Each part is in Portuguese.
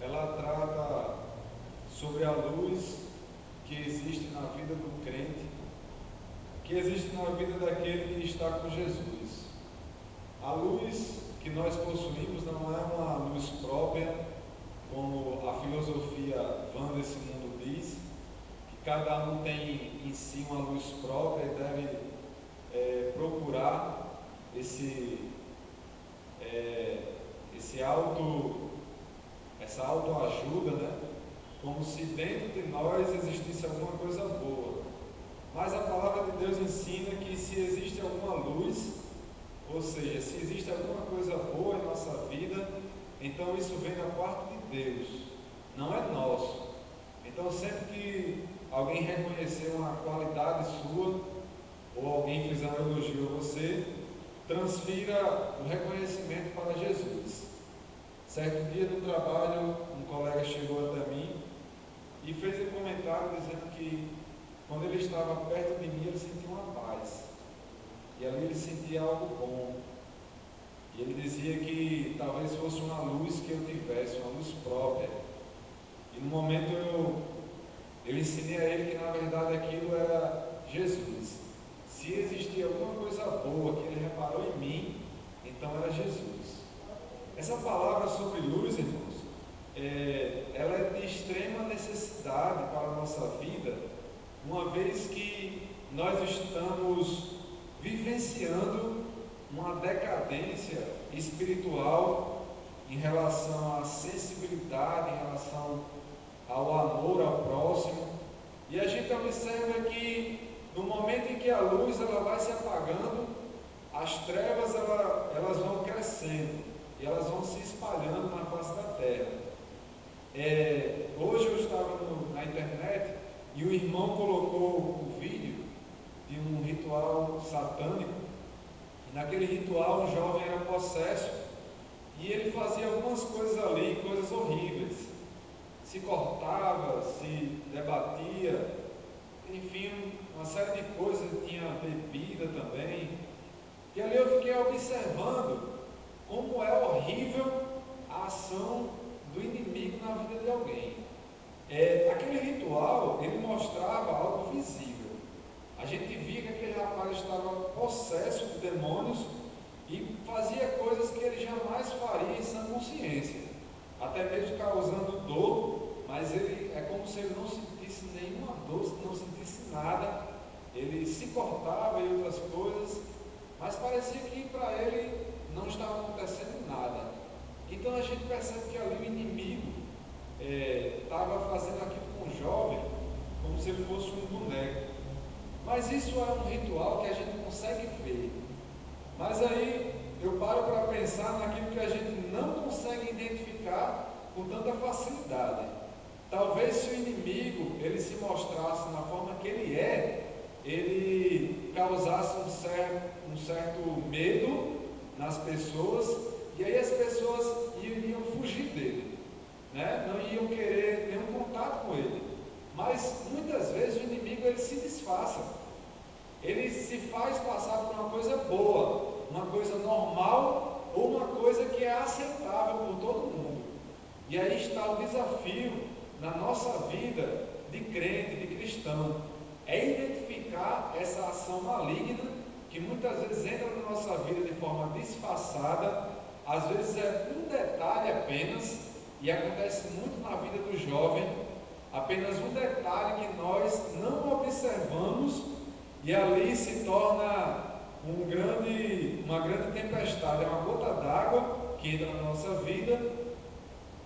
ela trata sobre a luz que existe na vida do crente, que existe na vida daquele que está com Jesus. A luz que nós possuímos não é uma luz própria, como a filosofia vã desse mundo diz, que cada um tem em si uma luz própria e deve procurar essa autoajuda, né? Como se dentro de nós existisse alguma coisa boa. Mas a palavra de Deus ensina que se existe alguma luz, ou seja, se existe alguma coisa boa em nossa vida, então isso vem da parte de Deus, não é nosso. Então sempre que alguém reconhecer uma qualidade sua, ou alguém fizer um elogio a você, transfira o reconhecimento para Jesus. Certo dia no trabalho, um colega chegou até mim e fez um comentário dizendo que quando ele estava perto de mim, ele sentia uma paz. E ali ele sentia algo bom. E ele dizia que talvez fosse uma luz que eu tivesse, uma luz própria. E no momento eu ensinei a ele que na verdade aquilo era Jesus. Se existia alguma coisa boa que ele reparou em mim, então era Jesus. Essa palavra sobre luz, irmãos, ela é de extrema necessidade para a nossa vida, uma vez que nós estamos vivenciando uma decadência espiritual em relação à sensibilidade, em relação ao amor ao próximo, e a gente observa que no momento em que a luz ela vai se apagando, as trevas elas vão crescendo e elas vão se espalhando na face da terra. Hoje eu estava na internet e o irmão colocou o vídeo de um ritual satânico, e naquele ritual um jovem era possesso e ele fazia algumas coisas ali, coisas horríveis, se cortava, se debatia, enfim, uma série de coisas, tinha bebida também, e ali eu fiquei observando como é horrível a ação do inimigo na vida de alguém. Aquele ritual, ele mostrava algo visível. A gente via que aquele rapaz estava possesso de demônios e fazia coisas que ele jamais faria em sã consciência, até mesmo causando dor, mas é como se ele não sentisse nenhuma dor, não sentisse nada. Ele se cortava e outras coisas, mas parecia que para ele não estava acontecendo nada. Então a gente percebe que ali o inimigo estava fazendo aquilo com o jovem como se ele fosse um boneco. Mas isso é um ritual que a gente consegue ver. Mas aí eu paro para pensar naquilo que a gente não consegue identificar com tanta facilidade. Talvez se o inimigo ele se mostrasse na forma que ele causasse um certo medo nas pessoas, e aí as pessoas iriam fugir dele, né? Não iam querer nenhum contato com ele. Mas muitas vezes o inimigo ele se disfarça, ele se faz passar por uma coisa boa, uma coisa normal, ou uma coisa que é aceitável por todo mundo. E aí está o desafio na nossa vida de crente, de cristão, é identificar essa ação maligna que muitas vezes entra na nossa vida de forma disfarçada. Às vezes é um detalhe apenas, e acontece muito na vida do jovem, apenas um detalhe que nós não observamos, e ali se torna uma grande tempestade, é uma gota d'água que entra na nossa vida,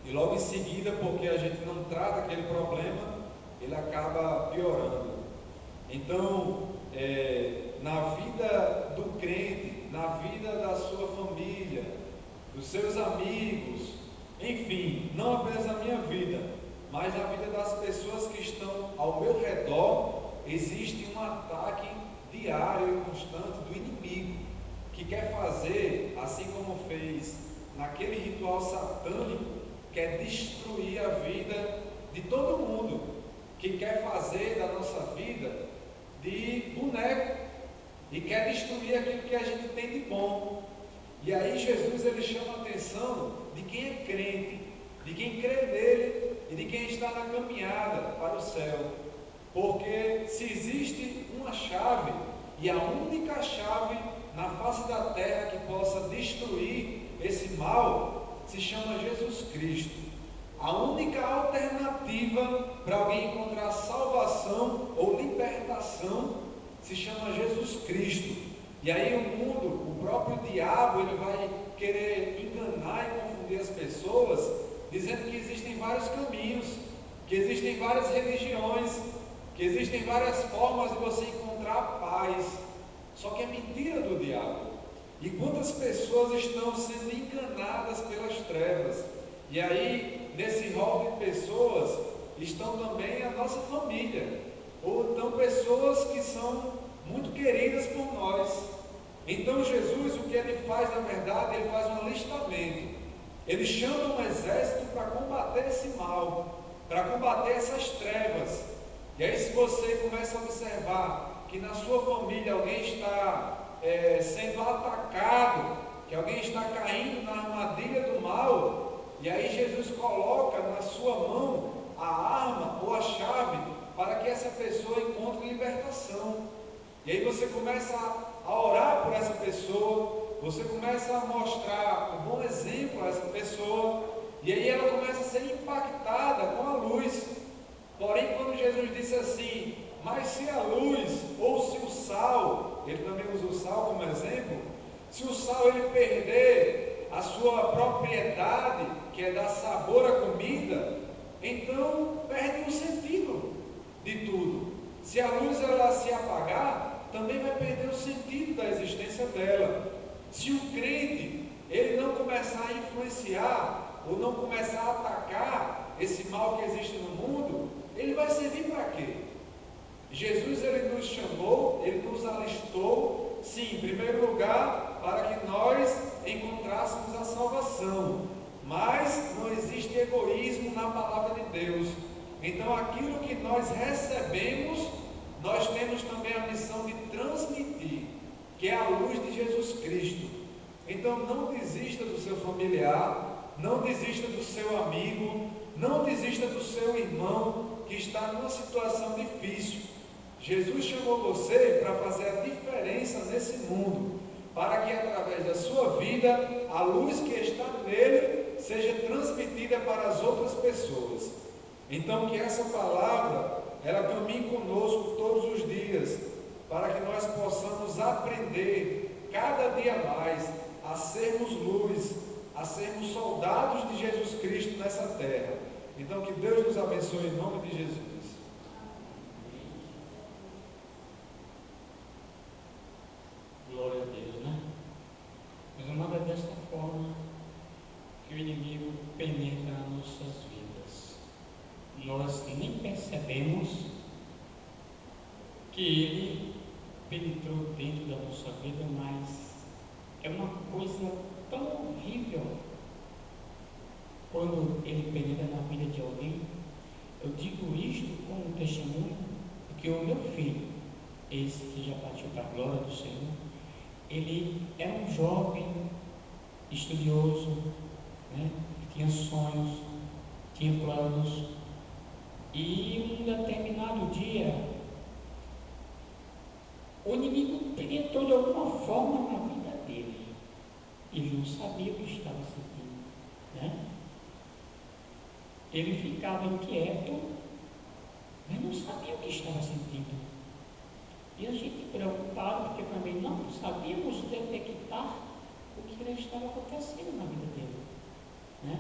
e logo em seguida, porque a gente não trata aquele problema, ele acaba piorando. Então, na vida do crente, na vida da sua família, dos seus amigos, enfim, não apenas na minha vida, mas na vida das pessoas que estão ao meu redor, existe um ataque diário e constante do inimigo, que quer fazer, assim como fez naquele ritual satânico, quer destruir a vida de todo mundo, que quer fazer da nossa vida de boneco e quer destruir aquilo que a gente tem de bom. E aí Jesus ele chama a atenção de quem é crente, de quem crê e de quem está na caminhada para o céu. Porque se existe uma chave, e a única chave na face da terra que possa destruir esse mal, se chama Jesus Cristo. A única alternativa para alguém encontrar salvação ou libertação se chama Jesus Cristo. E aí o mundo, o próprio diabo, ele vai querer enganar e confundir as pessoas, dizendo que existem vários caminhos, que existem várias religiões, que existem várias formas de você encontrar paz. Só que é mentira do diabo. E quantas pessoas estão sendo enganadas pelas trevas? E aí, nesse rol de pessoas, estão também a nossa família, ou estão pessoas que são muito queridas por nós. Então Jesus, o que ele faz na verdade, ele faz um alistamento. Ele chama um exército para combater esse mal, para combater essas trevas. E aí, se você começa a observar que na sua família alguém está sendo atacado, que alguém está caindo na armadilha do mal, e aí Jesus coloca na sua mão a arma ou a chave para que essa pessoa encontre libertação. E aí você começa a orar por essa pessoa, você começa a mostrar um bom exemplo a essa pessoa, e aí ela começa a ser impactada com a luz. Porém, quando Jesus disse assim, mas se a luz ou se o sal, ele também usa o sal como exemplo, se o sal ele perder a sua propriedade, que é dar sabor à comida, então perde o sentido de tudo. Se a luz ela se apagar, também vai perder o sentido da existência dela. Se o crente ele não começar a influenciar ou não começar a atacar esse mal que existe no mundo, ele vai servir para quê? Jesus ele nos chamou, ele nos alistou, sim, em primeiro lugar, para que nós encontrássemos a salvação. Mas não existe egoísmo na palavra de Deus. Então aquilo que nós recebemos, nós temos também a missão de transmitir, que é a luz de Jesus Cristo. Então não desista do seu familiar, não desista do seu amigo, não desista do seu irmão que está numa situação difícil. Jesus chamou você para fazer a diferença nesse mundo, para que através da sua vida, a luz que está nele seja transmitida para as outras pessoas. Então que essa palavra, ela caminhe conosco todos os dias, para que nós possamos aprender cada dia mais a sermos luz, a sermos soldados de Jesus Cristo nessa terra. Então que Deus nos abençoe em nome de Jesus. Glória a Deus, né? Mas amado, é desta forma que o inimigo penetra nas nossas vidas. Nós nem percebemos que ele penetrou dentro da nossa vida, mas é uma coisa tão horrível quando ele penetra na vida de alguém. Eu digo isto como testemunho, porque o meu filho, esse que já partiu para a glória do Senhor, ele era um jovem estudioso, né? Tinha sonhos, tinha planos, e um determinado dia o inimigo penetrou de alguma forma na vida dele. Ele não sabia o que estava sentindo, né? Ele ficava inquieto, mas não sabia o que estava sentindo. E a gente preocupado, porque também não sabíamos detectar o que estava acontecendo na vida dele, né?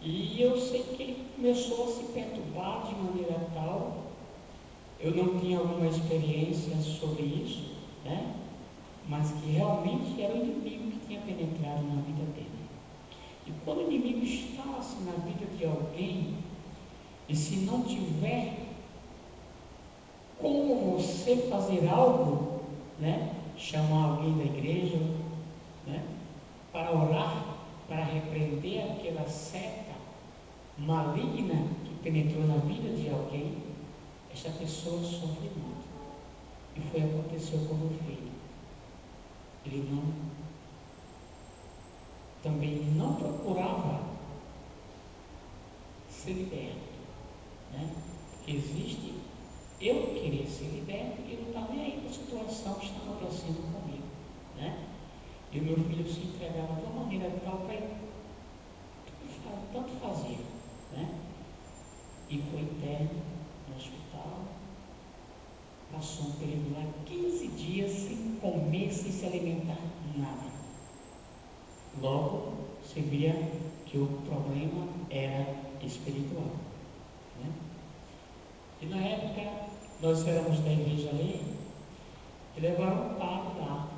E eu sei que ele começou a se perturbar de maneira tal, eu não tinha alguma experiência sobre isso, né? Mas que realmente era o inimigo que tinha penetrado na vida dele. E quando o inimigo está assim, na vida de alguém, e se não tiver como você fazer algo, né? Chamar alguém da igreja, né? Para orar, para repreender aquela seta maligna que penetrou na vida de alguém, essa pessoa sofre muito. E foi o que aconteceu com o meu filho. Ele também não procurava ser liberto, né? Porque existe eu querer ser liberto e não estar nem aí com a situação que está acontecendo comigo, né? E o meu filho se entregava de uma maneira tal para ele tanto fazia, né? E foi interno no hospital, passou um período lá 15 dias sem comer, sem se alimentar, nada. Logo se via que o problema era espiritual, né? E na época nós éramos da igreja ali e levaram um padre lá.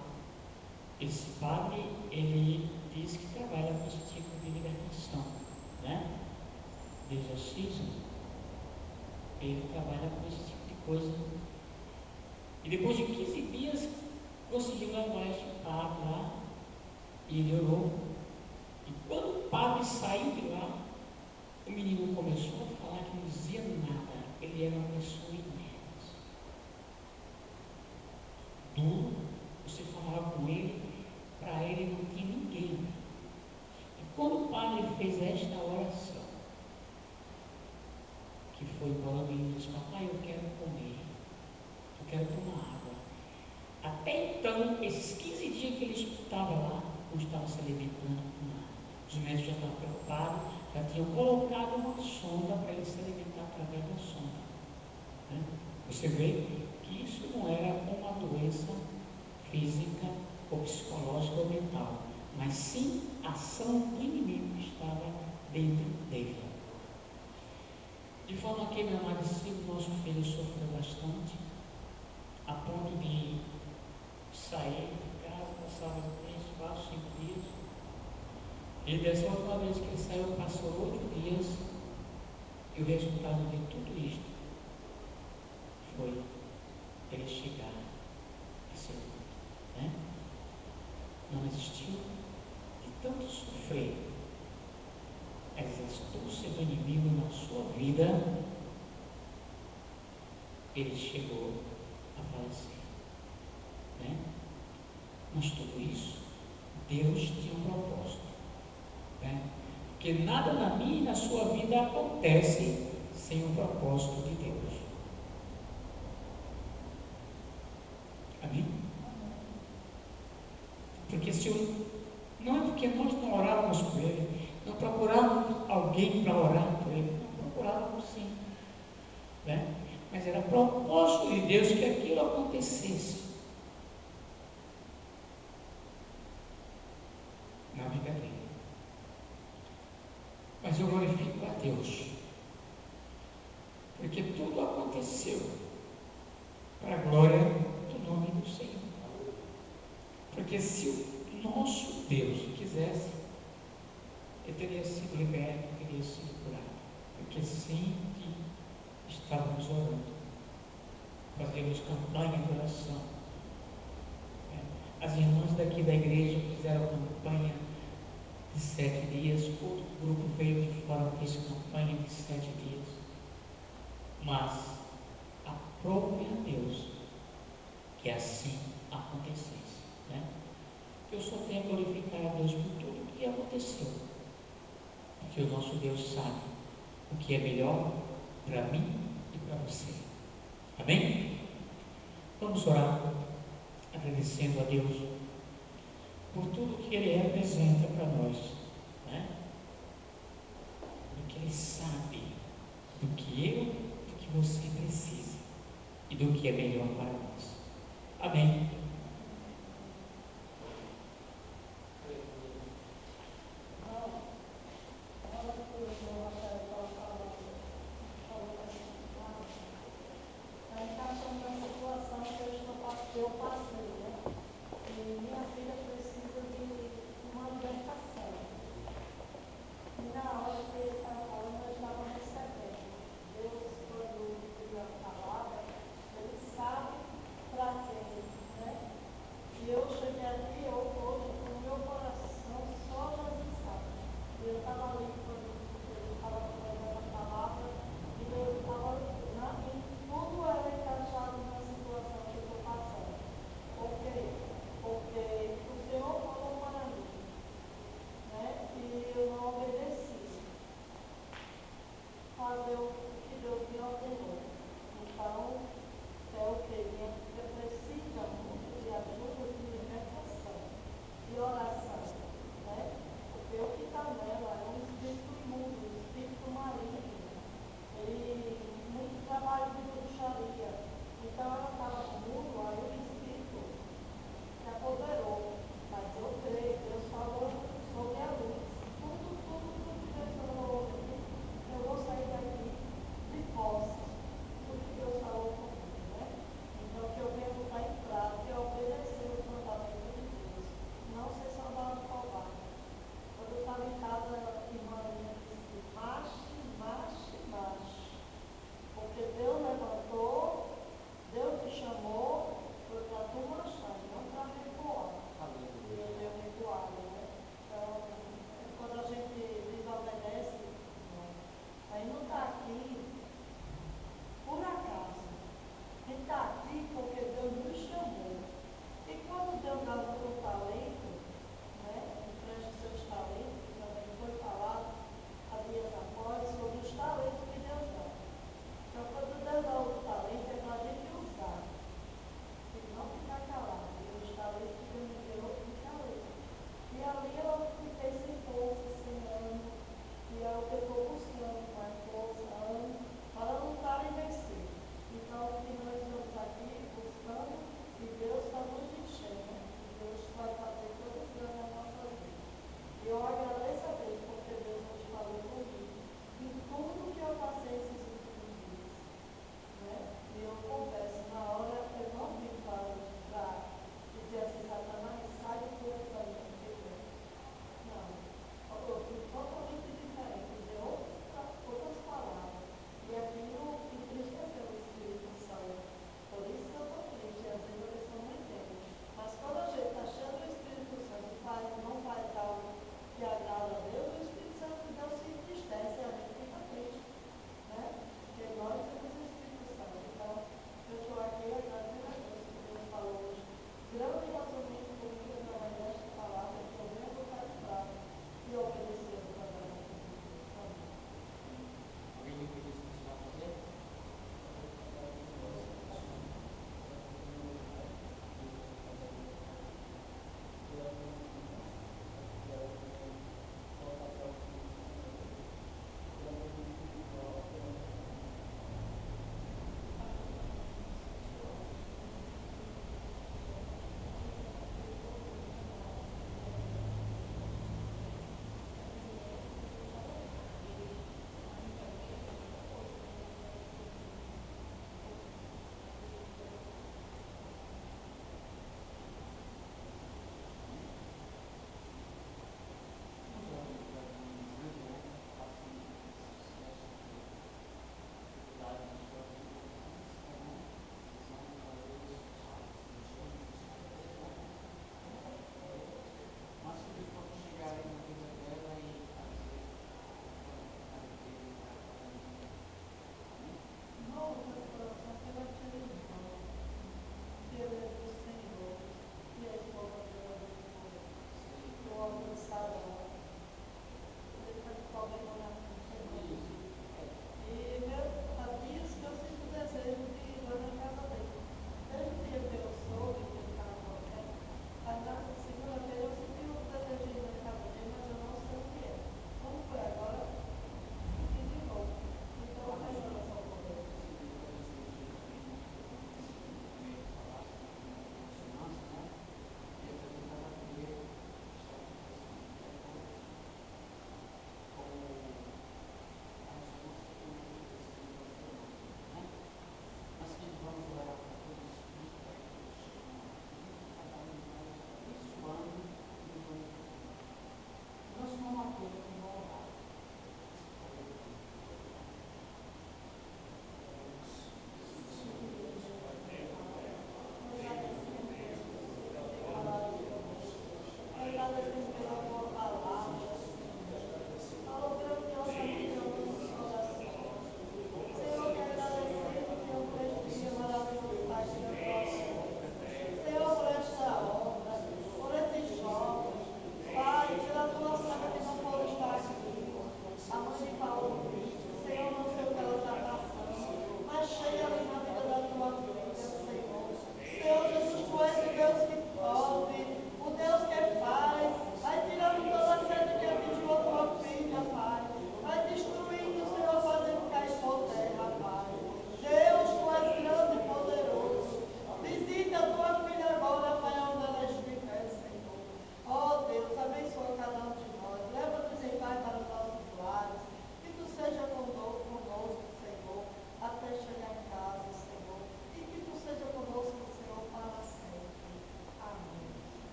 Esse padre, ele diz que trabalha com esse tipo de libertação, né? De exorcismo. Ele trabalha com esse tipo de coisa. E depois de 15 dias conseguiu levar esse padre lá e ele orou. E quando o padre saiu de lá, o menino começou a falar que não dizia nada. Ele era uma pessoa inerte, duro. Você falava com ele, para ele não tinha ninguém. E quando o padre fez esta oração, que foi embora, o menino disse: papai, eu quero comer, eu quero tomar água. Até então, esses 15 dias que ele estava lá, não estava se alimentando com nada. Os médicos já estavam preocupados, já tinham colocado uma sonda para ele se alimentar através da sonda, né? Você vê que isso não era uma doença física ou psicológica ou mental, mas sim a ação do inimigo que estava dentro dele. De forma que, meu amado, o nosso filho sofreu bastante, a ponto de sair de casa, passava 3, 4, 5 dias. E dessa última vez que ele saiu, passou 8 dias, e o resultado de tudo isto foi ele chegar a ser morto, né? Não existiu de tanto sofrer essa astúcia do inimigo na sua vida, ele chegou a falecer, né? Mas tudo isso, Deus tinha um propósito, né? Porque nada na minha e na sua vida acontece sem o propósito de Deus. Amém? Porque não é porque nós não orávamos por ele, não procurávamos alguém para orar por ele, não procurávamos sim, né? Mas era propósito de Deus que aquilo acontecesse na vida dele. Mas eu glorifico a Deus, porque tudo aconteceu para a glória do nome do Senhor. Porque se o nosso Deus quisesse, ele teria sido liberto, teria sido curado. Porque sempre estávamos orando, fazíamos campanha de oração. As irmãs daqui da igreja fizeram campanha de 7 dias, outro grupo veio de fora, fez campanha de 7 dias. Mas aprove a Deus que assim acontecesse, né? Eu só tenho a glorificar a Deus por tudo o que aconteceu, porque o nosso Deus sabe o que é melhor para mim e para você. Amém? Vamos orar, agradecendo a Deus por tudo que Ele representa para nós, né? Porque Ele sabe do que eu, do que você precisa e do que é melhor para nós. Amém? Ele sabe trazer, né?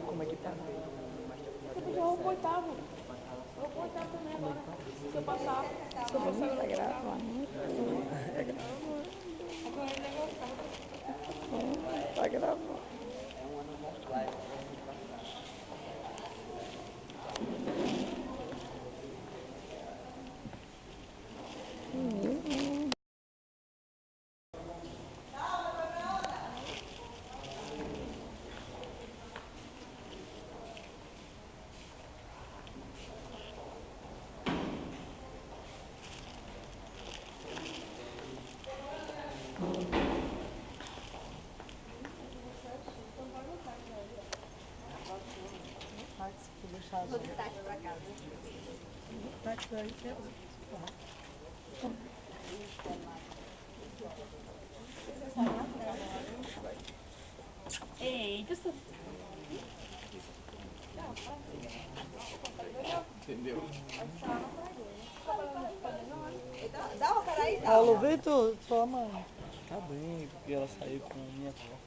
como é que tá? Eu vou pro oitavo. Eu vou pro oitavo também agora. Se eu passar, se eu passar, eu vou gravar. Agora ele vai gostar. Tá gravando. É um ano mortuário. Vou botar aqui pra casa. Tá aqui pra aí, eita, Entendeu? dá, peraí, dá. Paulo Vitor, sua mãe. Tá bem, porque ela saiu com a minha avó.